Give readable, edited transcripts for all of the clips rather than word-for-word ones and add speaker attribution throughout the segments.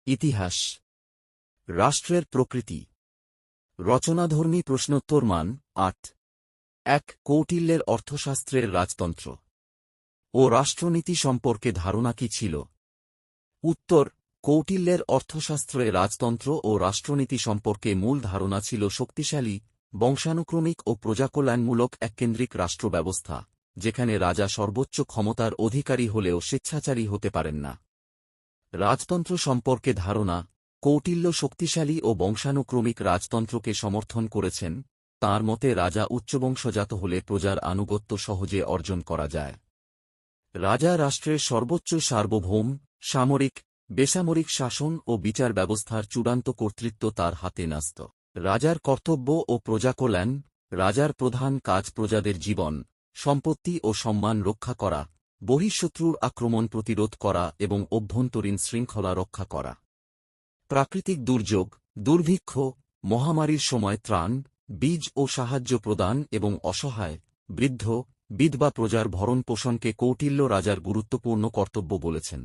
Speaker 1: ইতিহাস। রাষ্ট্রের প্রকৃতি। রচনাধর্মী প্রশ্নোত্তর মান ৮। ১ কৌটিল্যের অর্থশাস্ত্রের রাজতন্ত্র ও রাষ্ট্রনীতি সম্পর্কে ধারণা কি ছিল? উত্তর: কৌটিল্যের অর্থশাস্ত্রে রাজতন্ত্র ও রাষ্ট্রনীতি সম্পর্কে মূল ধারণা ছিল শক্তিশালী, বংশানুক্রমিক ও প্রজাকল্যাণমূলক এককেন্দ্রিক রাষ্ট্র ব্যবস্থা, যেখানে রাজা সর্বোচ্চ ক্ষমতার অধিকারী হলেও স্বেচ্ছাচারী হতে পারেন না। রাজতন্ত্র সম্পর্কে ধারণা: কৌটিল্য শক্তিশালী ও বংশানুক্রমিক রাজতন্ত্রকে সমর্থন করেছেন। তাঁর মতে রাজা উচ্চবংশজাত হলে প্রজার আনুগত্য সহজে অর্জন করা যায়। রাজা রাষ্ট্রের সর্বোচ্চ সার্বভৌম, সামরিক, বেসামরিক শাসন ও বিচার ব্যবস্থার চূড়ান্ত কর্তৃত্ব তার হাতে ন্যস্ত। রাজার কর্তব্য ও প্রজাকল্যাণ: রাজার প্রধান কাজ প্রজাদের জীবন, সম্পত্তি ও সম্মান রক্ষা করা, বহিঃশত্রুর আক্রমণ প্রতিরোধ করা এবং অভ্যন্তরীণ শৃঙ্খলা রক্ষা করা। প্রাকৃতিক দুর্যোগ, দুর্ভিক্ষ, মহামারীর সময় ত্রাণ, বীজ ও সাহায্য প্রদান এবং অসহায়, বৃদ্ধ, বিধবা প্রজার ভরণপোষণকে কৌটিল্য রাজার গুরুত্বপূর্ণ কর্তব্য বলেছেন।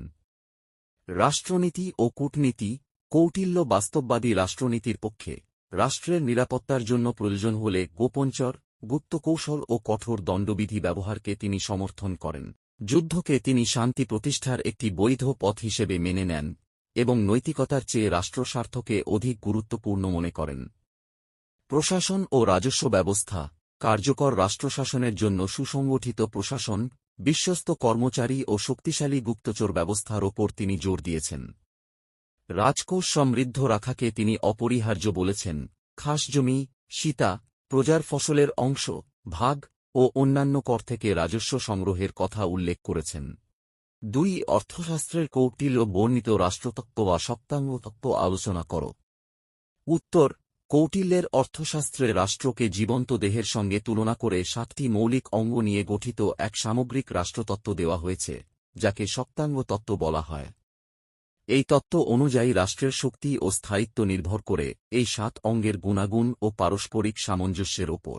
Speaker 1: রাষ্ট্রনীতি ও কূটনীতি: কৌটিল্য বাস্তববাদী রাষ্ট্রনীতির পক্ষে। রাষ্ট্রের নিরাপত্তার জন্য প্রয়োজন হলে গোপনচর, গুপ্তকৌশল ও কঠোর দণ্ডবিধি ব্যবহারকে তিনি সমর্থন করেন। যুদ্ধকে তিনি শান্তি প্রতিষ্ঠার একটি বৈধ পথ হিসেবে মেনে নেন এবং নৈতিকতার চেয়ে রাষ্ট্রস্বার্থকে অধিক গুরুত্বপূর্ণ মনে করেন। প্রশাসন ও রাজস্ব ব্যবস্থা: কার্যকর রাষ্ট্রশাসনের জন্য সুসংগঠিত প্রশাসন, বিশ্বস্ত কর্মচারী ও শক্তিশালী গুপ্তচর ব্যবস্থার ওপর তিনি জোর দিয়েছেন। রাজকোষ সমৃদ্ধ রাখাকে তিনি অপরিহার্য বলেছেন। খাসজমি, সীতা, প্রজার ফসলের অংশ, ভাগ ও অন্যান্য কর থেকে রাজস্ব সংগ্রহের কথা উল্লেখ করেছেন। ২ অর্থশাস্ত্রের কৌটিল্য বর্ণিত রাষ্ট্রতত্ত্ব বা সপ্তাঙ্গতত্ত্ব আলোচনা কর। উত্তর: কৌটিল্যের অর্থশাস্ত্রে রাষ্ট্রকে জীবন্ত দেহের সঙ্গে তুলনা করে ৭টি মৌলিক অঙ্গ নিয়ে গঠিত এক সামগ্রিক রাষ্ট্রতত্ত্ব দেওয়া হয়েছে, যাকে সপ্তাঙ্গ তত্ত্ব বলা হয়। এই তত্ত্ব অনুযায়ী রাষ্ট্রের শক্তি ও স্থায়িত্ব নির্ভর করে এই ৭ অঙ্গের গুণাগুণ ও পারস্পরিক সামঞ্জস্যের ওপর।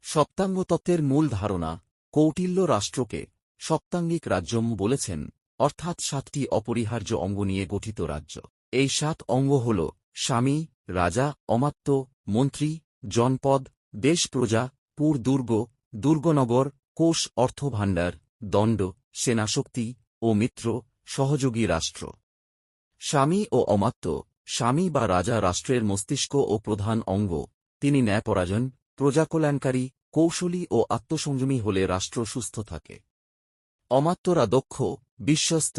Speaker 1: সপ্তাঙ্গতত্ত্বের মূল ধারণা: কৌটিল্য রাষ্ট্রকে সপ্তাঙ্গিক রাজ্যম বলেছেন, অর্থাৎ ৭টি অপরিহার্য অঙ্গ নিয়ে গঠিত রাজ্য। এই ৭ অঙ্গ হল স্বামী, রাজা, অমাত্য, মন্ত্রী, জনপদ, দেশ, প্রজা, পুর, দুর্গ, দুর্গনগর, কোষ, অর্থভাণ্ডার, দণ্ড, সেনাশক্তি ও মিত্র, সহযোগী রাষ্ট্র। স্বামী ও অমাত্য: স্বামী বা রাজা রাষ্ট্রের মস্তিষ্ক ও প্রধান অঙ্গ। তিনি ন্যায়পরায়ণ, প্রজাকল্যাণকারী, কৌশলী ও আত্মসংযমী হলে রাষ্ট্র সুস্থ থাকে। অমাত্যরা দক্ষ, বিশ্বস্ত,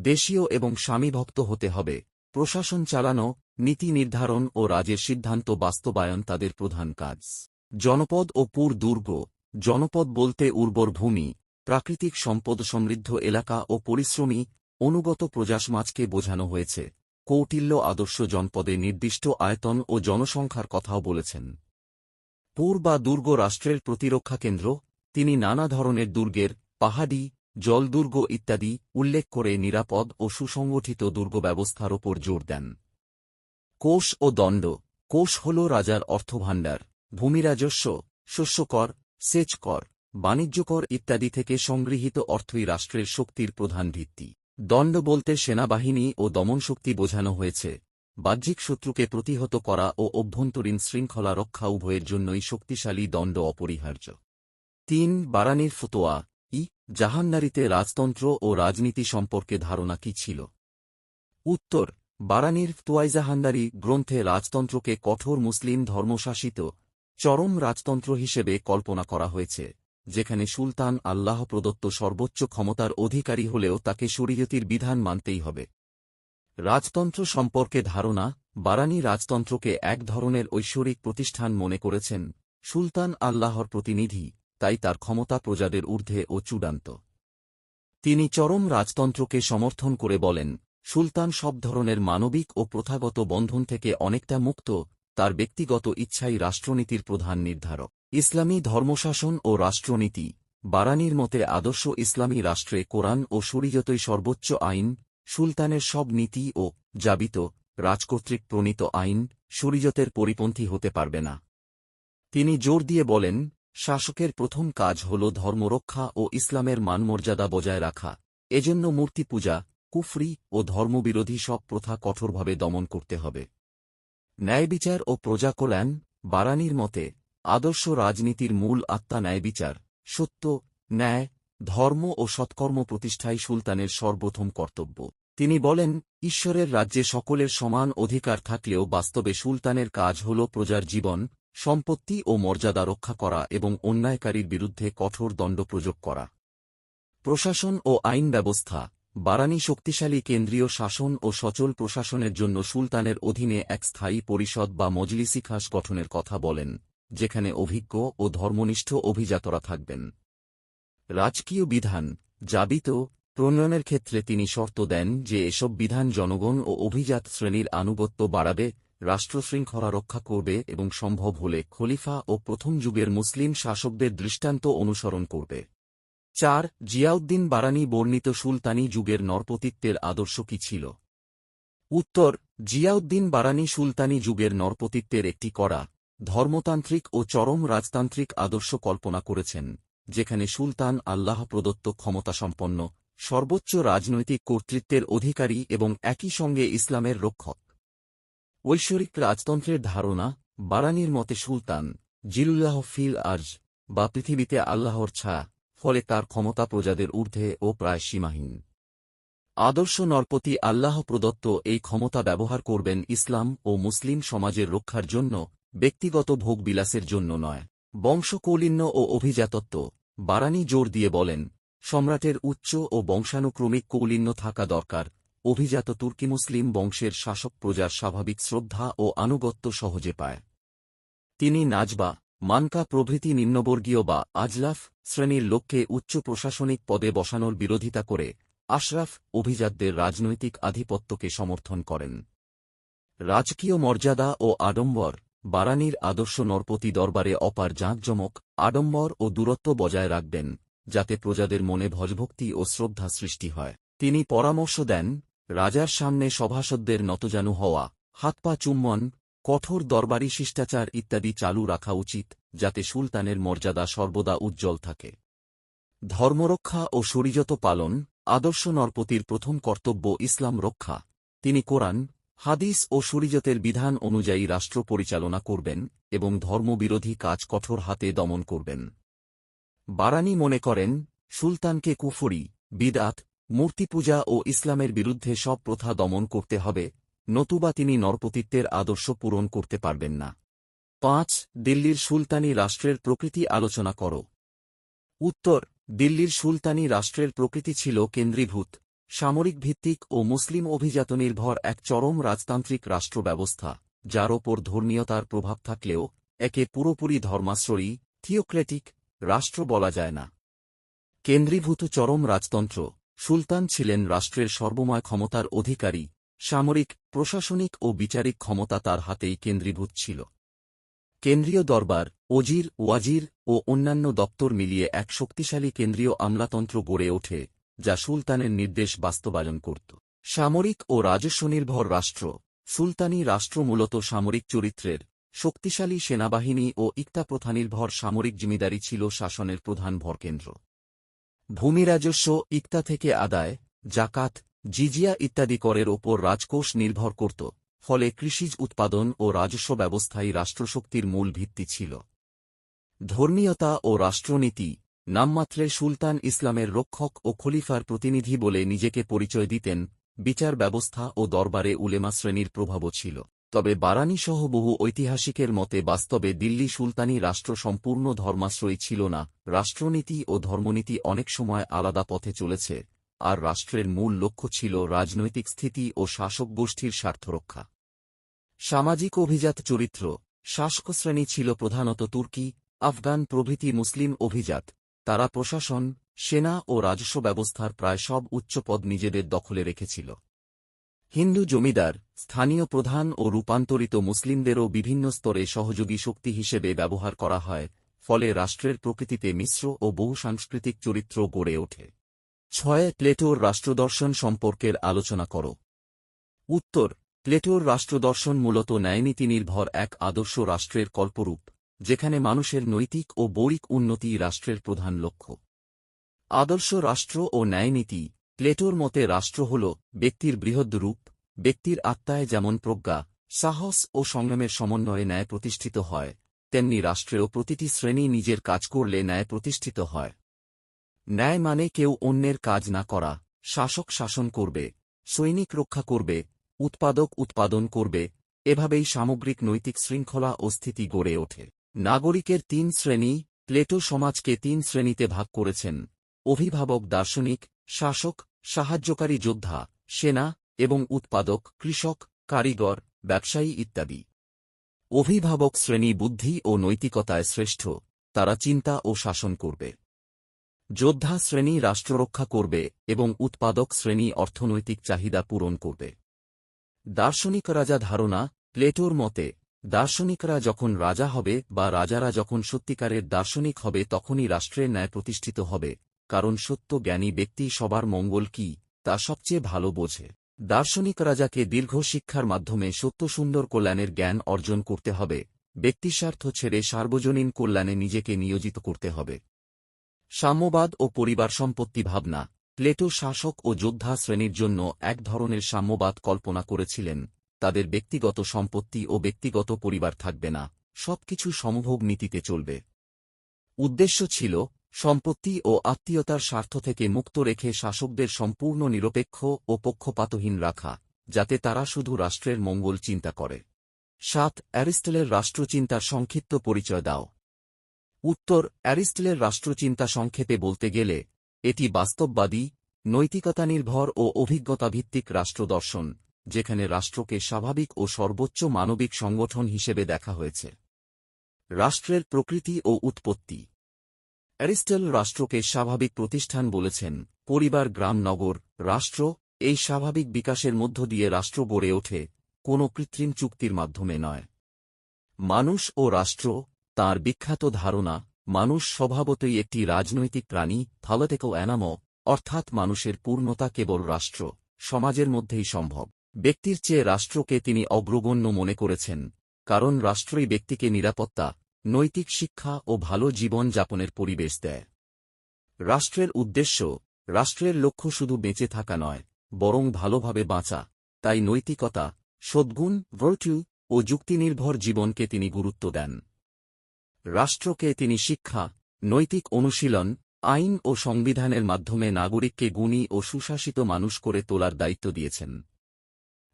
Speaker 1: দেশীয় এবং স্বামীভক্ত হতে হবে। প্রশাসন চালানো, নীতি নির্ধারণ ও রাজের সিদ্ধান্ত বাস্তবায়ন তাদের প্রধান কাজ। জনপদ ও পুর, দুর্গ: জনপদ বলতে উর্বর ভূমি, প্রাকৃতিক সম্পদ সমৃদ্ধ এলাকা ও পরিশ্রমী, অনুগত প্রজাসমাজকে বোঝানো হয়েছে। কৌটিল্য আদর্শ জনপদে নির্দিষ্ট আয়তন ও জনসংখ্যার কথাও বলেছেন। পুর বা দুর্গ রাষ্ট্রের প্রতিরক্ষা কেন্দ্র। তিনি নানা ধরনের দুর্গের, পাহাড়ি, জলদুর্গ ইত্যাদি উল্লেখ করে নিরাপদ ও সুসংগঠিত দুর্গ ব্যবস্থার ওপর জোর দেন। কোষ ও দণ্ড: কোষ হল রাজার অর্থভাণ্ডার। ভূমি রাজস্ব, শস্যকর, সেচ কর, বাণিজ্যকর ইত্যাদি থেকে সংগৃহীত অর্থই রাষ্ট্রের শক্তির প্রধান ভিত্তি। দণ্ড বলতে সেনাবাহিনী ও দমনশক্তি বোঝানো হয়েছে। বাহ্যিক শত্রুকে প্রতিহত করা ও অভ্যন্তরীণ শৃঙ্খলা রক্ষা উভয়ের জন্যই শক্তিশালী দণ্ড অপরিহার্য। ৩ বারানীর ফতোয়া জাহানদারিতে রাজতন্ত্র ও রাজনীতি সম্পর্কে ধারণা কি ছিল? উত্তর: বারানীর ফতোয়ায়ে-জাহানদারি গ্রন্থে রাজতন্ত্রকে কঠোর মুসলিম ধর্মশাসিত চরম রাজতন্ত্র হিসেবে কল্পনা করা হয়েছে, যেখানে সুলতান আল্লাহ প্রদত্ত সর্বোচ্চ ক্ষমতার অধিকারী হলেও তাকে শরীয়তির বিধান মানতেই হবে। রাজতন্ত্র সম্পর্কে ধারণা: বারানী রাজতন্ত্রকে এক ধরনের ঐশ্বরিক প্রতিষ্ঠান মনে করেছেন। সুলতান আল্লাহর প্রতিনিধি, তাই তার ক্ষমতা প্রজাদের ঊর্ধ্বে ও চূড়ান্ত। তিনি চরম রাজতন্ত্রকে সমর্থন করে বলেন, সুলতান সব ধরনের মানবিক ও প্রথাগত বন্ধন থেকে অনেকটা মুক্ত, তার ব্যক্তিগত ইচ্ছাই রাষ্ট্রনীতির প্রধান নির্ধারক। ইসলামী ধর্মশাসন ও রাষ্ট্রনীতি: বারানীর মতে আদর্শ ইসলামী রাষ্ট্রে কোরআন ও শরীয়তই সর্বোচ্চ আইন। সুলতানের সব নীতি ও জাবিত রাজকর্তৃক প্রণীত আইন শরীয়তের পরিপন্থী হতে পারবে না। তিনি জোর দিয়ে বলেন, শাসকের প্রথম কাজ হল ধর্মরক্ষা ও ইসলামের মানমর্যাদা বজায় রাখা। এজন্য মূর্তি পূজা, কুফরি ও ধর্মবিরোধী সব প্রথা কঠোরভাবে দমন করতে হবে। ন্যায়বিচার ও প্রজাকল্যাণ। বারানির মতে আদর্শ রাজনীতির মূল আত্মা ন্যায়বিচার, সত্য, ন্যায়, ধর্ম ও সৎকর্ম প্রতিষ্ঠাই সুলতানের সর্বপ্রথম কর্তব্য। তিনি বলেন, ঈশ্বরের রাজ্যে সকলের সমান অধিকার থাকলেও বাস্তবে সুলতানের কাজ হল প্রজার জীবন, সম্পত্তি ও মর্যাদা রক্ষা করা এবং অন্যায়কারীর বিরুদ্ধে কঠোর দণ্ড প্রয়োগ করা। প্রশাসন ও আইন ব্যবস্থা। বারানি শক্তিশালী কেন্দ্রীয় শাসন ও সচল প্রশাসনের জন্য সুলতানের অধীনে এক স্থায়ী পরিষদ বা মজলিসি খাস গঠনের কথা বলেন, যেখানে অভিজ্ঞ ও ধর্মনিষ্ঠ অভিজাতরা থাকবেন। রাজকীয় বিধান। জাবিত প্রণয়নের ক্ষেত্রে তিনি শর্ত দেন যে এসব বিধান জনগণ ও অভিজাত শ্রেণীর আনুগত্য বাড়াবে, রাষ্ট্রশৃঙ্খলা রক্ষা করবে এবং সম্ভব হলে খলিফা ও প্রথম যুগের মুসলিম শাসকদের দৃষ্টান্ত অনুসরণ করবে। ৪. জিয়াউদ্দিন বারানি বর্ণিত সুলতানি যুগের নরপতিত্বের আদর্শ কি ছিল? উত্তর: জিয়াউদ্দিন বারানি সুলতানি যুগের নরপতিত্বের একটি কড়া, ধর্মতান্ত্রিক ও চরম রাজতান্ত্রিক আদর্শ কল্পনা করেছেন, যেখানে সুলতান আল্লাহ প্রদত্ত ক্ষমতাসম্পন্ন, সর্বোচ্চ রাজনৈতিক কর্তৃত্বের অধিকারী এবং একই সঙ্গে ইসলামের রক্ষক। ঐশ্বরিক রাজতন্ত্রের ধারণা। বারানির মতে সুলতান জিলুল্লাহ ফিল আরজ, বা পৃথিবীতে আল্লাহর ছায়া, ফলে তার ক্ষমতা প্রজাদের ঊর্ধ্বে ও প্রায় সীমাহীন। আদর্শ নরপতি আল্লাহ প্রদত্ত এই ক্ষমতা ব্যবহার করবেন ইসলাম ও মুসলিম সমাজের রক্ষার জন্য, ব্যক্তিগত ভোগবিলাসের জন্য নয়। বংশকৌলিন্য ও অভিজাতত্ব। বারানি জোর দিয়ে বলেন, সম্রাটের উচ্চ ও বংশানুক্রমিক কৌলিন্য থাকা দরকার। অভিজাত তুর্কি মুসলিম বংশের শাসক প্রজার স্বাভাবিক শ্রদ্ধা ও আনুগত্য সহজে পায়। তিনি নাজবা, মানকা প্রভৃতি নিম্নবর্গীয় বা আজলাফ শ্রেণীর লোককে উচ্চ প্রশাসনিক পদে বসানোর বিরোধিতা করে আশরাফ অভিজাতদের রাজনৈতিক আধিপত্যকে সমর্থন করেন। রাজকীয় মর্যাদা ও আডম্বর। বারানির আদর্শ নরপতি দরবারে অপার জাঁকজমক, আডম্বর ও দূরত্ব বজায় রাখবেন, যাতে প্রজাদের মনে ভজভক্তি ও শ্রদ্ধা সৃষ্টি হয়। তিনি পরামর্শ দেন, রাজার সামনে সভাসদদের নতজানু হওয়া, হাত পা চুম্বন, কঠোর দরবারি শিষ্টাচার ইত্যাদি চালু রাখা উচিত, যাতে সুলতানের মর্যাদা সর্বদা উজ্জ্বল থাকে। ধর্মরক্ষা ও শরীয়ত পালন। আদর্শ নরপতির প্রথম কর্তব্য ইসলাম রক্ষা। তিনি কোরআন, হাদিস ও শরীয়তের বিধান অনুযায়ী রাষ্ট্র পরিচালনা করবেন এবং ধর্মবিরোধী কাজ কঠোর হাতে দমন করবেন। বারানি মনে করেন, সুলতানকে কুফরি, বিদআত, মূর্তিপূজা ও ইসলামের বিরুদ্ধে সব প্রথা দমন করতে হবে, নতুবা তিনি নরপতিত্বের আদর্শ পূরণ করতে পারবেন না। ৫. দিল্লির সুলতানি রাষ্ট্রের প্রকৃতি আলোচনা কর। উত্তর: দিল্লির সুলতানি রাষ্ট্রের প্রকৃতি ছিল কেন্দ্রীভূত, সামরিক ভিত্তিক ও মুসলিম অভিজাত নির্ভর এক চরম রাজতান্ত্রিক রাষ্ট্র ব্যবস্থা, যার ওপর ধর্মীয়তার প্রভাব থাকলেও একে পুরোপুরি ধর্মাশ্রয়ী থিওক্রেটিক রাষ্ট্র বলা যায় না। কেন্দ্রীভূত চরম রাজতন্ত্র। সুলতান ছিলেন রাষ্ট্রের সর্বময় ক্ষমতার অধিকারী, সামরিক, প্রশাসনিক ও বিচারিক ক্ষমতা তার হাতেই কেন্দ্রীভূত ছিল। কেন্দ্রীয় দরবার, ওজির, ওয়াজির ও অন্যান্য দপ্তর মিলিয়ে এক শক্তিশালী কেন্দ্রীয় আমলাতন্ত্র গড়ে ওঠে, যা সুলতানের নির্দেশ বাস্তবায়ন করত। সামরিক ও রাজস্বনির্ভর রাষ্ট্র। সুলতানি রাষ্ট্র মূলত সামরিক চরিত্রের, শক্তিশালী সেনাবাহিনী ও ইক্তাপ্রথানির্ভর সামরিক জিমিদারি ছিল শাসনের প্রধান ভরকেন্দ্র। ভূমি রাজস্ব, ইক্তা থেকে আদায়, জাকাত, জিজিয়া ইত্যাদি করের ওপর রাজকোষ নির্ভর করত, ফলে কৃষিজ উৎপাদন ও রাজস্ব ব্যবস্থাই রাষ্ট্রশক্তির মূল ভিত্তি ছিল। ধর্মীয়তা ও রাষ্ট্রনীতি। নামমাত্রে সুলতান ইসলামের রক্ষক ও খলিফার প্রতিনিধি বলে নিজেকে পরিচয় দিতেন। বিচার ব্যবস্থা ও দরবারে উলেমা শ্রেণীর প্রভাবও ছিল। তবে বারানিসহ বহু ঐতিহাসিকের মতে বাস্তবে দিল্লি সুলতানি রাষ্ট্র সম্পূর্ণ ধর্মাশ্রয়ী ছিল না। রাষ্ট্রনীতি ও ধর্মনীতি অনেক সময় আলাদা পথে চলেছে, আর রাষ্ট্রের মূল লক্ষ্য ছিল রাজনৈতিক স্থিতি ও শাসক গোষ্ঠীর স্বার্থরক্ষা। সামাজিক অভিজাত চরিত্র। শাসক শ্রেণী ছিল প্রধানত তুর্কি, আফগান প্রভৃতি মুসলিম অভিজাত। তারা প্রশাসন, সেনা ও রাজস্ব ব্যবস্থার প্রায় সব উচ্চ পদ নিজেদের দখলে রেখেছিল। হিন্দু জমিদার, স্থানীয় প্রধান ও রূপান্তরিত মুসলিমদেরও বিভিন্ন স্তরে সহযোগী শক্তি হিসেবে ব্যবহার করা হয়, ফলে রাষ্ট্রের প্রকৃতিতে মিশ্র ও বহুসাংস্কৃতিক চরিত্র গড়ে ওঠে। ৬. প্লেটোর রাষ্ট্রদর্শন সম্পর্কের আলোচনা কর। উত্তর: প্লেটোর রাষ্ট্রদর্শন মূলত ন্যায়নীতি নির্ভর এক আদর্শ রাষ্ট্রের কল্পরূপ, যেখানে মানুষের নৈতিক ও বৌদ্ধিক উন্নতি রাষ্ট্রের প্রধান লক্ষ্য। আদর্শ রাষ্ট্র ও ন্যায়নীতি। প্লেটোর মতে রাষ্ট্র হল ব্যক্তির বৃহৎ রূপ, ব্যক্তির আত্মায় যেমন প্রজ্ঞা, সাহস ও সংগ্রামের সমন্বয়ে ন্যায় প্রতিষ্ঠিত হয়, তেমনি রাষ্ট্রেও প্রতিটি শ্রেণী নিজের কাজ করলে ন্যায় প্রতিষ্ঠিত হয়। ন্যায় মানে কেউ অন্যের কাজ না করা, শাসক শাসন করবে, সৈনিক রক্ষা করবে, উৎপাদক উৎপাদন করবে, এভাবেই সামগ্রিক নৈতিক শৃঙ্খলা ও স্থিতি গড়ে ওঠে। নাগরিকের ৩ শ্রেণী। প্লেটো সমাজকে ৩ শ্রেণীতে ভাগ করেছেন: অভিভাবক, দার্শনিক, শাসক, সাহায্যকারী যোদ্ধা, সেনা এবং উৎপাদক, কৃষক, কারিগর, ব্যবসায়ী ইত্যাদি। অভিভাবক শ্রেণী বুদ্ধি ও নৈতিকতায় শ্রেষ্ঠ, তারা চিন্তা ও শাসন করবে। যোদ্ধা শ্রেণী রাষ্ট্ররক্ষা করবে এবং উৎপাদক শ্রেণী অর্থনৈতিক চাহিদা পূরণ করবে। দার্শনিক রাজা ধারণা। প্লেটোর মতে দার্শনিকরা যখন রাজা হবে বা রাজারা যখন সত্যিকারের দার্শনিক হবে তখনই রাষ্ট্রের ন্যায় প্রতিষ্ঠিত হবে, কারণ সত্য জ্ঞানী ব্যক্তি সবার মঙ্গল কি তা সবচেয়ে ভালো বোঝে। দার্শনিক রাজাকে দীর্ঘ শিক্ষার মাধ্যমে সত্য সুন্দর কল্যাণের জ্ঞান অর্জন করতে হবে, ব্যক্তিস্বার্থ ছেড়ে সার্বজনীন কল্যাণে নিজেকে নিয়োজিত করতে হবে। সাম্যবাদ ও পরিবার সম্পত্তি ভাবনা। প্লেটো শাসক ও যোদ্ধা শ্রেণীর জন্য এক ধরনের সাম্যবাদ কল্পনা করেছিলেন, তাদের ব্যক্তিগত সম্পত্তি ও ব্যক্তিগত পরিবার থাকবে না, সবকিছু সমভোগ নীতিতে চলবে। উদ্দেশ্য ছিল সম্পত্তি ও আত্মীয়তার স্বার্থ থেকে মুক্ত রেখে শাসকদের সম্পূর্ণ নিরপেক্ষ ও পক্ষপাতহীন রাখা, যাতে তারা শুধু রাষ্ট্রের মঙ্গল চিন্তা করে। ৭. অ্যারিস্টটলের রাষ্ট্রচিন্তার সংক্ষিপ্ত পরিচয় দাও। উত্তর: অ্যারিস্টটলের রাষ্ট্রচিন্তা সংক্ষেপে বলতে গেলে এটি বাস্তববাদী, নৈতিকতানির্ভর ও অভিজ্ঞতাভিত্তিক রাষ্ট্রদর্শন, যেখানে রাষ্ট্রকে স্বাভাবিক ও সর্বোচ্চ মানবিক সংগঠন হিসেবে দেখা হয়েছে। রাষ্ট্রের প্রকৃতি ও উৎপত্তি। অ্যারিস্টটল রাষ্ট্রকে স্বাভাবিক প্রতিষ্ঠান বলেছেন। পরিবার, গ্রাম, নগর, রাষ্ট্র, এই স্বাভাবিক বিকাশের মধ্য দিয়ে রাষ্ট্র গড়ে ওঠে, কোনো কৃত্রিম চুক্তির মাধ্যমে নয়। মানুষ ও রাষ্ট্র। তাঁর বিখ্যাত ধারণা, মানুষ স্বভাবতই একটি রাজনৈতিক প্রাণী, পলিটিক্যাল অ্যানিমাল, অর্থাৎ মানুষের পূর্ণতা কেবল রাষ্ট্র সমাজের মধ্যেই সম্ভব। ব্যক্তির চেয়ে রাষ্ট্রকে তিনি অগ্রগণ্য মনে করেছেন, কারণ রাষ্ট্রই ব্যক্তিকে নিরাপত্তা, নৈতিক শিক্ষা ও ভালো জীবন যাপনের পরিবেশ দেয়। রাষ্ট্রের উদ্দেশ্য, রাষ্ট্রের লক্ষ্য শুধু বেঁচে থাকা নয়, বরং ভালোভাবে বাঁচা, তাই নৈতিকতা, সদ্গুণ, ভার্চু ও যুক্তিনির্ভর জীবনকে তিনি গুরুত্ব দেন। রাষ্ট্রকে তিনি শিক্ষা, নৈতিক অনুশীলন, আইন ও সংবিধানের মাধ্যমে নাগরিককে গুণী ও সুশাসিত মানুষ করে তোলার দায়িত্ব দিয়েছেন।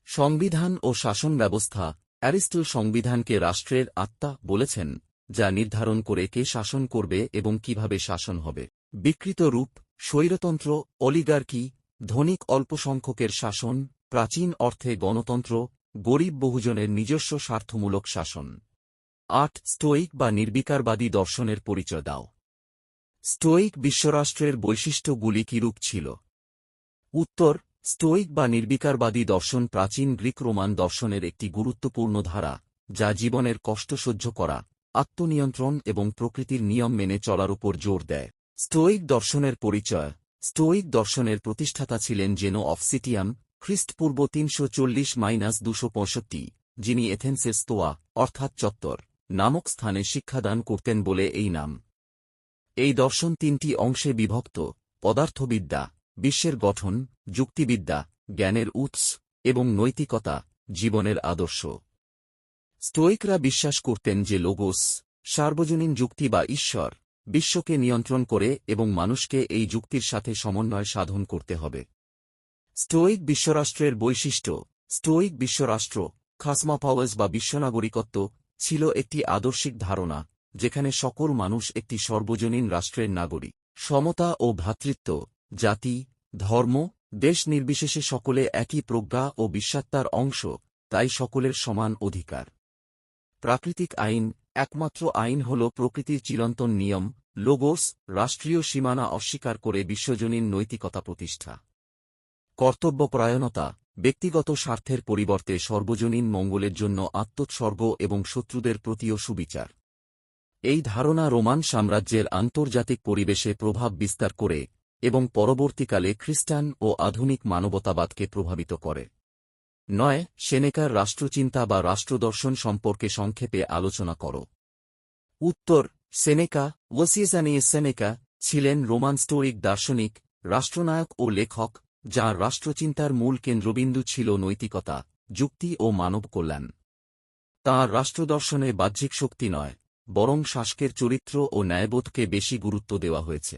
Speaker 1: সংবিধান ও শাসন ব্যবস্থা। অ্যারিস্টটল সংবিধানকে রাষ্ট্রের আত্মা বলেছেন, যা নির্ধারণ করে কে শাসন করবে এবং কিভাবে শাসন হবে। বিকৃত রূপ: স্বৈরতন্ত্র, অলিগার্কি, ধনিক অল্পসংখ্যকের শাসন, প্রাচীন অর্থে গণতন্ত্র, গরিব বহুজনের নিজস্ব স্বার্থমূলক শাসন। ৮. স্টোয়িক বা নির্বিকারবাদী দর্শনের পরিচয় দাও। স্টোয়িক বিশ্বরাষ্ট্রের বৈশিষ্ট্যগুলি কিরূপ ছিল? উত্তর: স্টোয়িক বা নির্বিকারবাদী দর্শন প্রাচীন গ্রিক রোমান দর্শনের একটি গুরুত্বপূর্ণ ধারা, যা জীবনের কষ্ট সহ্য করা, আত্মনিয়ন্ত্রণ এবং প্রকৃতির নিয়ম মেনে চলার উপর জোর দেয়। স্টোয়িক দর্শনের পরিচয়। স্টোয়িক দর্শনের প্রতিষ্ঠাতা ছিলেন জেনো অফ সিটিয়াম, খ্রিস্টপূর্ব ৩৪০-২৬৫, যিনি এথেন্সের স্তোয়া অর্থাৎ চত্বর নামক স্থানে শিক্ষাদান করতেন বলে এই নাম। এই দর্শন ৩টি অংশে বিভক্ত: পদার্থবিদ্যা, বিশ্বের গঠন, যুক্তিবিদ্যা, জ্ঞানের উৎস, এবং নৈতিকতা, জীবনের আদর্শ। স্টোয়িকরা বিশ্বাস করতেন যে লোগোস, সার্বজনীন যুক্তি বা ঈশ্বর, বিশ্বকে নিয়ন্ত্রণ করে এবং মানুষকে এই যুক্তির সাথে সমন্বয় সাধন করতে হবে। স্টোয়িক বিশ্বরাষ্ট্রের বৈশিষ্ট্য। স্টোয়িক বিশ্বরাষ্ট্র, কসমোপলিস বা বিশ্বনাগরিকত্ব, ছিল একটি আদর্শিক ধারণা, যেখানে সকল মানুষ একটি সর্বজনীন রাষ্ট্রের নাগরিক। সমতা ও ভ্রাতৃত্ব। জাতি, ধর্ম, দেশ নির্বিশেষে সকলে একই প্রজ্ঞা ও বিশ্বাত্মার অংশ, তাই সকলের সমান অধিকার। প্রাকৃতিক আইন। একমাত্র আইন হল প্রকৃতির চিরন্তন নিয়ম, লোগোস, রাষ্ট্রীয় সীমানা অস্বীকার করে বিশ্বজনীন নৈতিকতা প্রতিষ্ঠা। কর্তব্যপরায়ণতা। ব্যক্তিগত স্বার্থের পরিবর্তে সর্বজনীন মঙ্গলের জন্য আত্মোৎসর্গ এবং শত্রুদের প্রতিও সুবিচার। এই ধারণা রোমান সাম্রাজ্যের আন্তর্জাতিক পরিবেশে প্রভাব বিস্তার করে এবং পরবর্তীকালে খ্রিস্টান ও আধুনিক মানবতাবাদকে প্রভাবিত করে। ৯. সেনেকার রাষ্ট্রচিন্তা বা রাষ্ট্রদর্শন সম্পর্কে সংক্ষেপে আলোচনা করো। উত্তর: সেনেকা, ওসিয়ানিয়াস সেনেকা, ছিলেন রোমান স্টোয়িক দার্শনিক, রাষ্ট্রনায়ক ও লেখক, যার রাষ্ট্রচিন্তার মূল কেন্দ্রবিন্দু ছিল নৈতিকতা, যুক্তি ও মানব কল্যাণ। তাঁর রাষ্ট্রদর্শনে বাহ্যিক শক্তি নয়, বরং শাসকের চরিত্র ও ন্যায়বোধকে বেশি গুরুত্ব দেওয়া হয়েছে।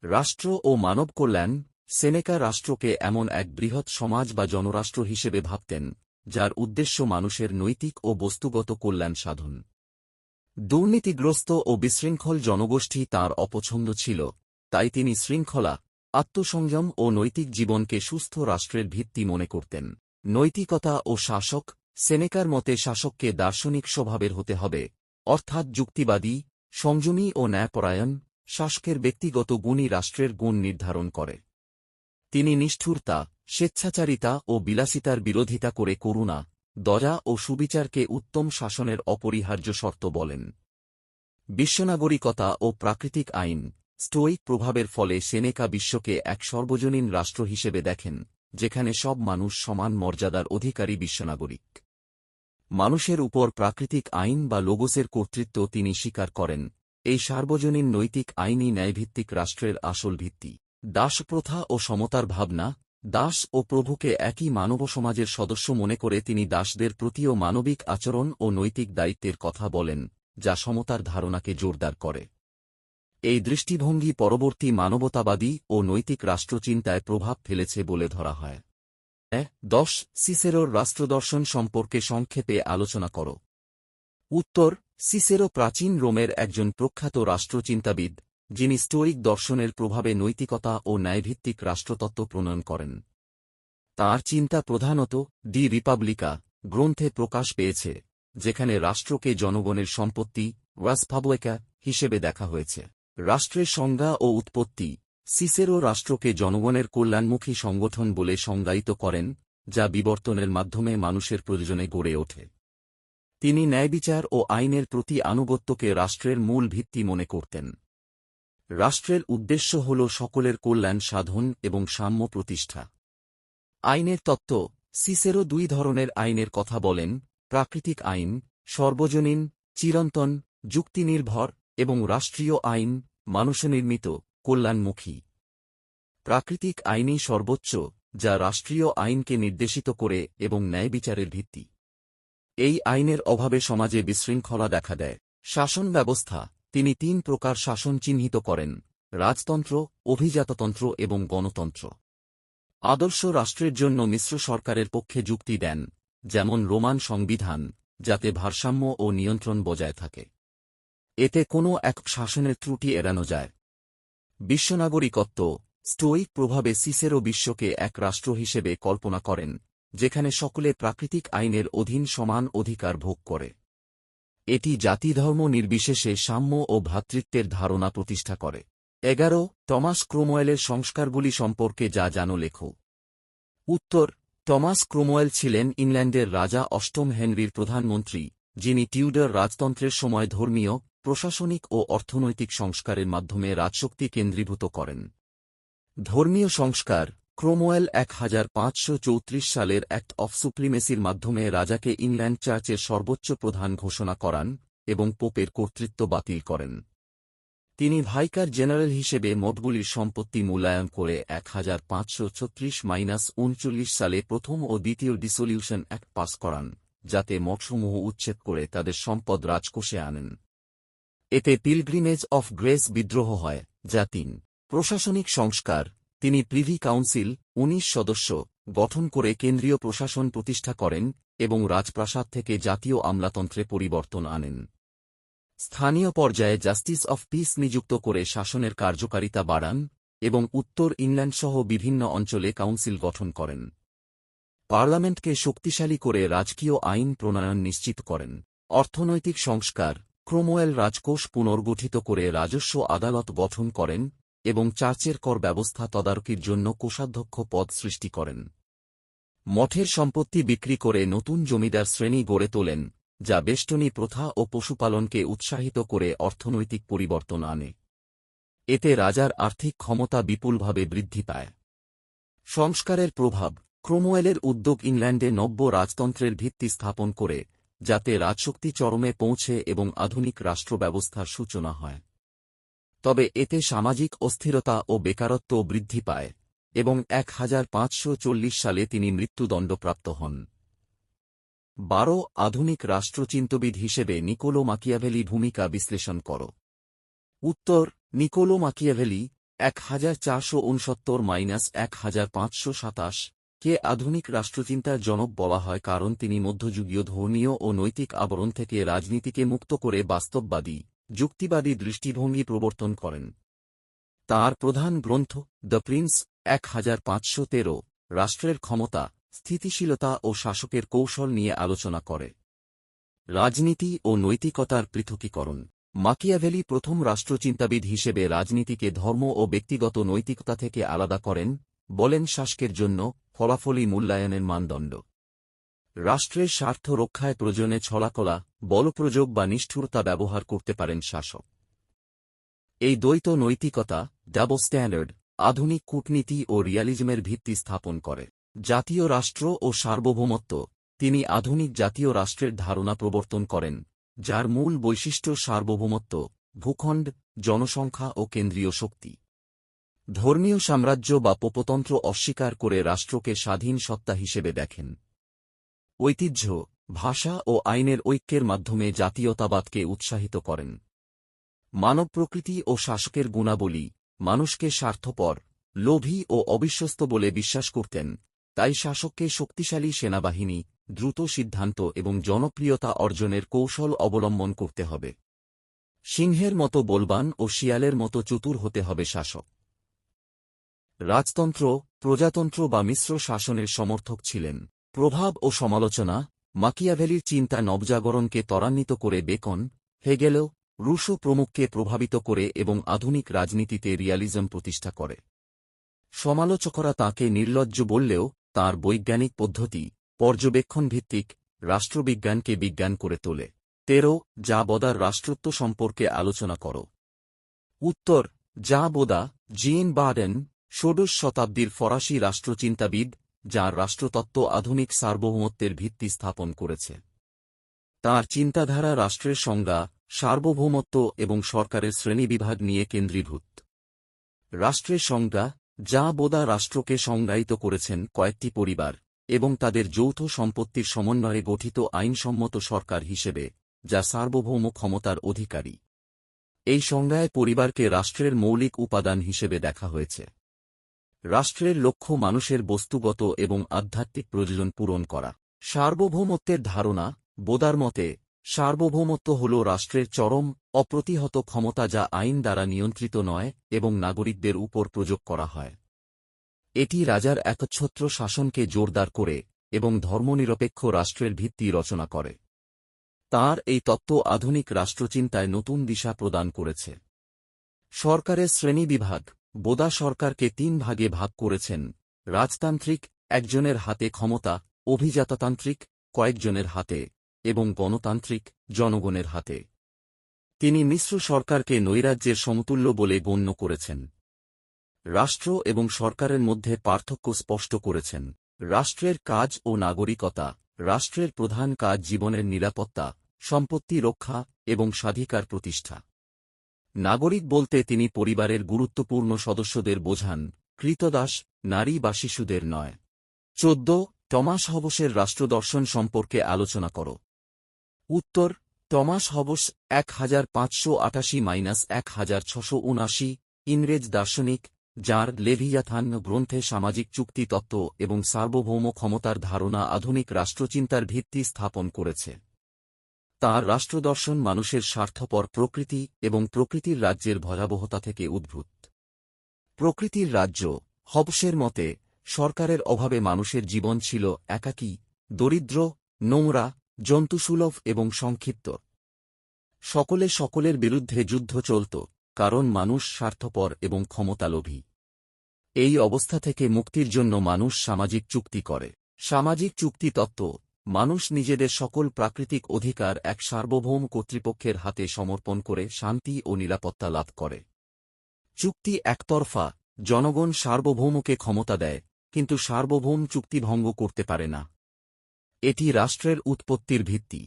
Speaker 1: রাষ্ট্র ও মানব কল্যাণ। সেনেকা রাষ্ট্রকে এমন এক বৃহৎ সমাজ বা জনরাষ্ট্র হিসেবে ভাবতেন, যার উদ্দেশ্য মানুষের নৈতিক ও বস্তুগত কল্যাণ সাধন। দুর্নীতিগ্রস্ত ও বিশৃঙ্খল জনগোষ্ঠী তাঁর অপছন্দ ছিল, তাই তিনি শৃঙ্খলা, আত্মসংযম ও নৈতিক জীবনকে সুস্থ রাষ্ট্রের ভিত্তি মনে করতেন। নৈতিকতা ও শাসক। সেনেকার মতে শাসককে দার্শনিক স্বভাবের হতে হবে, অর্থাৎ যুক্তিবাদী, সংযমী ও ন্যায়পরায়ণ। শাসকের ব্যক্তিগত গুণই রাষ্ট্রের গুণ নির্ধারণ করে। তিনি নিষ্ঠুরতা, স্বেচ্ছাচারিতা ও বিলাসিতার বিরোধিতা করে করুণা, দয়া ও সুবিচারকে উত্তম শাসনের অপরিহার্য শর্ত বলেন। বিশ্বনাগরিকতা ও প্রাকৃতিক আইন। স্টোয়িক প্রভাবের ফলে সেনেকা বিশ্বকে এক সর্বজনীন রাষ্ট্র হিসেবে দেখেন, যেখানে সব মানুষ সমান মর্যাদার অধিকারী বিশ্বনাগরিক। মানুষের উপর প্রাকৃতিক আইন বা লোগোসের কর্তৃত্ব তিনি স্বীকার করেন। এই সার্বজনীন নৈতিক আইনই ন্যায়ভিত্তিক রাষ্ট্রের আসল ভিত্তি। দাসপ্রথা ও সমতার ভাবনা। দাস ও প্রভুকে একই মানব সমাজের সদস্য মনে করে তিনি দাসদের প্রতিও মানবিক আচরণ ও নৈতিক দায়িত্বের কথা বলেন, যা সমতার ধারণাকে জোরদার করে। এই দৃষ্টিভঙ্গি পরবর্তী মানবতাবাদী ও নৈতিক রাষ্ট্রচিন্তায় প্রভাব ফেলেছে বলে ধরা হয়। 10. সিসেরোর রাষ্ট্রদর্শন সম্পর্কে সংক্ষেপে আলোচনা কর। উত্তর: সিসেরো প্রাচীন রোমের একজন প্রখ্যাত রাষ্ট্রচিন্তাবিদ, যিনি স্টোয়িক দর্শনের প্রভাবে নৈতিকতা ও ন্যায়ভিত্তিক রাষ্ট্রতত্ত্ব প্রণয়ন করেন। তাঁর চিন্তা প্রধানত ডি রিপাবলিকা গ্রন্থে প্রকাশ পেয়েছে, যেখানে রাষ্ট্রকে জনগণের সম্পত্তি রাস পাবলিকা হিসেবে দেখা হয়েছে। রাষ্ট্রের সংজ্ঞা ও উৎপত্তি। সিসেরো রাষ্ট্রকে জনগণের কল্যাণমুখী সংগঠন বলে সংজ্ঞায়িত করেন, যা বিবর্তনের মাধ্যমে মানুষের প্রয়োজনে গড়ে ওঠে। তিনি ন্যায়বিচার ও আইনের প্রতি আনুগত্যকে রাষ্ট্রের মূল ভিত্তি মনে করতেন। রাষ্ট্রের উদ্দেশ্য হল সকলের কল্যাণ সাধন এবং সাম্য প্রতিষ্ঠা। আইনের তত্ত্ব। সিসেরো দুই ধরনের আইনের কথা বলেন: প্রাকৃতিক আইন, সর্বজনীন, চিরন্তন, যুক্তিনির্ভর, এবং রাষ্ট্রীয় আইন, মানুষনির্মিত, কল্যাণমুখী। প্রাকৃতিক আইনই সর্বোচ্চ, যা রাষ্ট্রীয় আইনকে নির্দেশিত করে এবং ন্যায়বিচারের ভিত্তি। এই আইনের অভাবে সমাজে বিশৃঙ্খলা দেখা দেয়। শাসন ব্যবস্থা। তিনি 3 প্রকার শাসন চিহ্নিত করেন: রাজতন্ত্র, অভিজাততন্ত্র এবং গণতন্ত্র। আদর্শ রাষ্ট্রের জন্য মিশ্র সরকারের পক্ষে যুক্তি দেন, যেমন রোমান সংবিধান, যাতে ভারসাম্য ও নিয়ন্ত্রণ বজায় থাকে। এতে কোনো এক শাসনের ত্রুটি এড়ানো যায়। বিশ্বনাগরিকত্ব। স্টোয়িক প্রভাবে সিসেরো বিশ্বকে এক রাষ্ট্র হিসেবে কল্পনা করেন, যেখানে সকলে প্রাকৃতিক আইনের অধীন সমান অধিকার ভোগ করে। এটি জাতিধর্ম নির্বিশেষে সাম্য ও ভ্রাতৃত্বের ধারণা প্রতিষ্ঠা করে। 11. টমাস ক্রোমওয়েলের সংস্কারগুলি সম্পর্কে যা জানো লেখো। উত্তর: টমাস ক্রোমওয়েল ছিলেন ইংল্যান্ডের রাজা অষ্টম হেনরির প্রধানমন্ত্রী, যিনি টিউডার রাজতন্ত্রের সময় ধর্মীয়, প্রশাসনিক ও অর্থনৈতিক সংস্কারের মাধ্যমে রাজশক্তি কেন্দ্রীভূত করেন। ধর্মীয় সংস্কার। ক্রোমওয়েল 1534 সালের অ্যাক্ট অফ সুপ্রিমেসির মাধ্যমে রাজাকে ইংল্যান্ড চার্চের সর্বোচ্চ প্রধান ঘোষণা করান এবং পোপের কর্তৃত্ব বাতিল করেন। তিনি ভাইকার জেনারেল হিসেবে মঠগুলির সম্পত্তি মূল্যায়ন করে 1536-39 সালে প্রথম ও দ্বিতীয় ডিসোলিউশন অ্যাক্ট পাস করান, যাতে মঠসমূহ উচ্ছেদ করে তাদের সম্পদ রাজকোষে আনেন। এতে পিলগ্রিমেজ অফ গ্রেস বিদ্রোহ হয়, যা 3। প্রশাসনিক সংস্কার। তিনি প্রিভি কাউন্সিল 19 সদস্য গঠন করে কেন্দ্রীয় প্রশাসন প্রতিষ্ঠা করেন এবং রাজপ্রাসাদ থেকে জাতীয় আমলাতন্ত্রে পরিবর্তন আনেন। স্থানীয় পর্যায়ে জাস্টিস অফ পিস নিযুক্ত করে শাসনের কার্যকারিতা বাড়ান এবং উত্তর ইংল্যান্ডসহ বিভিন্ন অঞ্চলে কাউন্সিল গঠন করেন। পার্লামেন্টকে শক্তিশালী করে রাজকীয় আইন প্রণয়ন নিশ্চিত করেন। অর্থনৈতিক সংস্কার। ক্রোমওয়েল রাজকোষ পুনর্গঠিত করে রাজস্ব আদালত গঠন করেন এবং চার্চের কর ব্যবস্থা তদারকির জন্য কোষাধ্যক্ষ পদ সৃষ্টি করেন। মঠের সম্পত্তি বিক্রি করে নতুন জমিদার শ্রেণী গড়ে তোলেন, যা বেষ্টনী প্রথা ও পশুপালনকে উৎসাহিত করে অর্থনৈতিক পরিবর্তন আনে। এতে রাজার আর্থিক ক্ষমতা বিপুলভাবে বৃদ্ধি পায়। সংস্কারের প্রভাব। ক্রোমওয়েলের উদ্যোগ ইংল্যান্ডে নব্য রাজতন্ত্রের ভিত্তি স্থাপন করে, যাতে রাজশক্তি চরমে পৌঁছে এবং আধুনিক রাষ্ট্র ব্যবস্থার সূচনা হয়। তবে এতে সামাজিক অস্থিরতা ও বেকারত্ব বৃদ্ধি পায়, এবং 1540 সালে তিনি মৃত্যুদণ্ডপ্রাপ্ত হন। 12 আধুনিক রাষ্ট্রচিন্তবিদ হিসেবে নিকোলো মাকিয়াভেলি ভূমিকা বিশ্লেষণ করো। উত্তর: নিকোলো মাকিয়াভেলি 1469-1527 কে আধুনিক রাষ্ট্রচিন্তার জনক বলা হয় কারণ তিনি মধ্যযুগীয় ধর্মীয় ও নৈতিক আবরণ থেকে রাজনীতিকে মুক্ত করে বাস্তববাদী, যুক্তিবাদী দৃষ্টিভঙ্গি প্রবর্তন করেন। তাঁর প্রধান গ্রন্থ দ্য প্রিন্স 1513 রাষ্ট্রের ক্ষমতা, স্থিতিশীলতা ও শাসকের কৌশল নিয়ে আলোচনা করে। রাজনীতি ও নৈতিকতার পৃথকীকরণ। মাকিয়াভেলি প্রথম রাষ্ট্রচিন্তাবিদ হিসেবে রাজনীতিকে ধর্ম ও ব্যক্তিগত নৈতিকতা থেকে আলাদা করেন, বলেন শাসকের জন্য ফলাফলই মূল্যায়নের মানদণ্ড। রাষ্ট্রের স্বার্থ রক্ষায় প্রয়োজনে ছলাকলা, বলপ্রয়োগ বা নিষ্ঠুরতা ব্যবহার করতে পারেন শাসক। এই দ্বৈত নৈতিকতা, ডাবল স্ট্যান্ডার্ড, আধুনিক কূটনীতি ও রিয়ালিজমের ভিত্তি স্থাপন করে। জাতীয় রাষ্ট্র ও সার্বভৌমত্ব। তিনি আধুনিক জাতীয় রাষ্ট্রের ধারণা প্রবর্তন করেন, যার মূল বৈশিষ্ট্য সার্বভৌমত্ব, ভূখণ্ড, জনসংখ্যা ও কেন্দ্রীয় শক্তি। ধর্মীয় সাম্রাজ্য বা পোপতন্ত্র অস্বীকার করে রাষ্ট্রকে স্বাধীন সত্তা হিসেবে দেখেন। ঐতিহ্য, ভাষা ও আইনের ঐক্যের মাধ্যমে জাতীয়তাবাদকে উৎসাহিত করেন। মানব প্রকৃতি ও শাসকের গুণাবলী। মানুষকে স্বার্থপর, লোভী ও অবিশ্বস্ত বলে বিশ্বাস করতেন, তাই শাসককে শক্তিশালী সেনাবাহিনী, দ্রুত সিদ্ধান্ত এবং জনপ্রিয়তা অর্জনের কৌশল অবলম্বন করতে হবে। সিংহের মতো বলবান ও শিয়ালের মতো চতুর হতে হবে শাসক। রাজতন্ত্র, প্রজাতন্ত্র বা মিশ্র শাসনের সমর্থক ছিলেন। প্রভাব ও সমালোচনা। মাকিয়াভেলির চিন্তা নবজাগরণকে ত্বরান্বিত করে বেকন, হেগেল, রুশো প্রমুখকে প্রভাবিত করে এবং আধুনিক রাজনীতিতে রিয়ালিজম প্রতিষ্ঠা করে। সমালোচকরা তাঁকে নির্লজ্জ বললেও তাঁর বৈজ্ঞানিক পদ্ধতি, পর্যবেক্ষণভিত্তিক, রাষ্ট্রবিজ্ঞানকে বিজ্ঞান করে তোলে। 13 যা বোদার রাষ্ট্রত্ব সম্পর্কে আলোচনা করো। উত্তর: যা বোদা, জিন বার্ডেন, ষোড়শ শতাব্দীর ফরাসি রাষ্ট্রচিন্তাবিদ, যার রাষ্ট্রতত্ত্ব আধুনিক সার্বভৌমত্বের ভিত্তি স্থাপন করেছে। তাঁর চিন্তাধারা রাষ্ট্রের সংজ্ঞা, সার্বভৌমত্ব এবং সরকারের শ্রেণীবিভাগ নিয়ে কেন্দ্রীভূত। রাষ্ট্রের সংজ্ঞা। যা বোদা রাষ্ট্রকে সংজ্ঞায়িত করেছেন কয়েকটি পরিবার এবং তাদের যৌথ সম্পত্তির সমন্বয়ে গঠিত আইনসম্মত সরকার হিসেবে, যা সার্বভৌম ক্ষমতার অধিকারী। এই সংজ্ঞায় পরিবারকে রাষ্ট্রের মৌলিক উপাদান হিসেবে দেখা হয়েছে। রাষ্ট্রের লক্ষ্য মানুষের বস্তুগত এবং আধ্যাত্মিক প্রয়োজন পূরণ করা। সার্বভৌমত্বের ধারণা। বোদার মতে, সার্বভৌমত্ব হল রাষ্ট্রের চরম, অপ্রতিহত ক্ষমতা যা আইন দ্বারা নিয়ন্ত্রিত নয় এবং নাগরিকদের উপর প্রয়োগ করা হয়। এটি রাজার একচ্ছত্র শাসনকে জোরদার করে এবং ধর্মনিরপেক্ষ রাষ্ট্রের ভিত্তি রচনা করে। তাঁর এই তত্ত্ব আধুনিক রাষ্ট্রচিন্তায় নতুন দিশা প্রদান করেছে। সরকারের শ্রেণীবিভাগ। বোদা সরকারকে 3 ভাগে ভাগ করেছেন: রাজতান্ত্রিক, একজনের হাতে ক্ষমতা; অভিজাততান্ত্রিক, কয়েকজনের হাতে; এবং গণতান্ত্রিক, জনগণের হাতে। তিনি মিশ্র সরকারকে নৈরাজ্যের সমতুল্য বলে গণ্য করেছেন। রাষ্ট্র এবং সরকারের মধ্যে পার্থক্য স্পষ্ট করেছেন। রাষ্ট্রের কাজ ও নাগরিকতা। রাষ্ট্রের প্রধান কাজ জীবনের নিরাপত্তা, সম্পত্তি রক্ষা এবং স্বাধিকার প্রতিষ্ঠা। নাগরিক বলতে তিনি পরিবারের গুরুত্বপূর্ণ সদস্যদের বোঝান, ক্রীতদাস, নারী বা শিশুদের নয়। 14 টমাস হবসের রাষ্ট্রদর্শন সম্পর্কে আলোচনা করো। উত্তর: টমাস হবস 1588-1679 ইংরেজ দার্শনিক, যার লেভিয়াথান গ্রন্থে সামাজিক চুক্তি তত্ত্ব এবং সার্বভৌম ক্ষমতার ধারণা আধুনিক রাষ্ট্রচিন্তার ভিত্তি স্থাপন করেছে। তাঁর রাষ্ট্রদর্শন মানুষের স্বার্থপর প্রকৃতি এবং প্রকৃতির রাজ্যের ভয়াবহতা থেকে উদ্ভূত। প্রকৃতির রাজ্য। হবসের মতে, সরকারের অভাবে মানুষের জীবন ছিল একাকী, দরিদ্র, নোংরা, জন্তুসুলভ এবং সংক্ষিপ্ত। সকলের বিরুদ্ধে যুদ্ধ চলত, কারণ মানুষ স্বার্থপর এবং ক্ষমতালোভী। এই অবস্থা থেকে মুক্তির জন্য মানুষ সামাজিক চুক্তি করে। সামাজিক চুক্তি তত্ত্ব। মানুষ নিজেদের সকল প্রাকৃতিক অধিকার এক সার্বভৌম কর্তৃপক্ষের হাতে সমর্পণ করে শান্তি ও নিরাপত্তা লাভ করে। চুক্তি একতরফা। জনগণ সার্বভৌমকে ক্ষমতা দেয়, কিন্তু সার্বভৌম চুক্তি ভঙ্গ করতে পারে না। এটি রাষ্ট্রের উৎপত্তির ভিত্তি।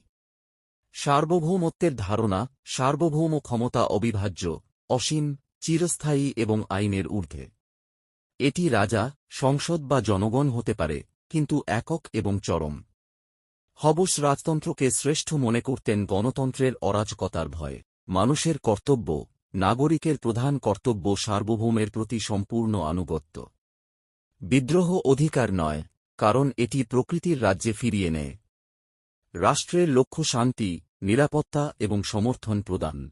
Speaker 1: সার্বভৌমত্বের ধারণা। সার্বভৌম ক্ষমতা অবিভাজ্য, অসীম, চিরস্থায়ী এবং আইনের ঊর্ধ্বে। এটি রাজা, সংসদ বা জনগণ হতে পারে, কিন্তু একক এবং চরম। হবস রাজতন্ত্রকে শ্রেষ্ঠ মনে করতেন গণতন্ত্রের অরাজকতার ভয়ে। মানুষের কর্তব্য, নাগরিকের প্রধান কর্তব্য সার্বভৌমের প্রতি সম্পূর্ণ আনুগত্য। বিদ্রোহ অধিকার নয়, কারণ এটি প্রকৃতির রাজ্যে ফিরিয়ে নেয়। রাষ্ট্রের লক্ষ্য শান্তি, নিরাপত্তা এবং সমর্থন প্রদান।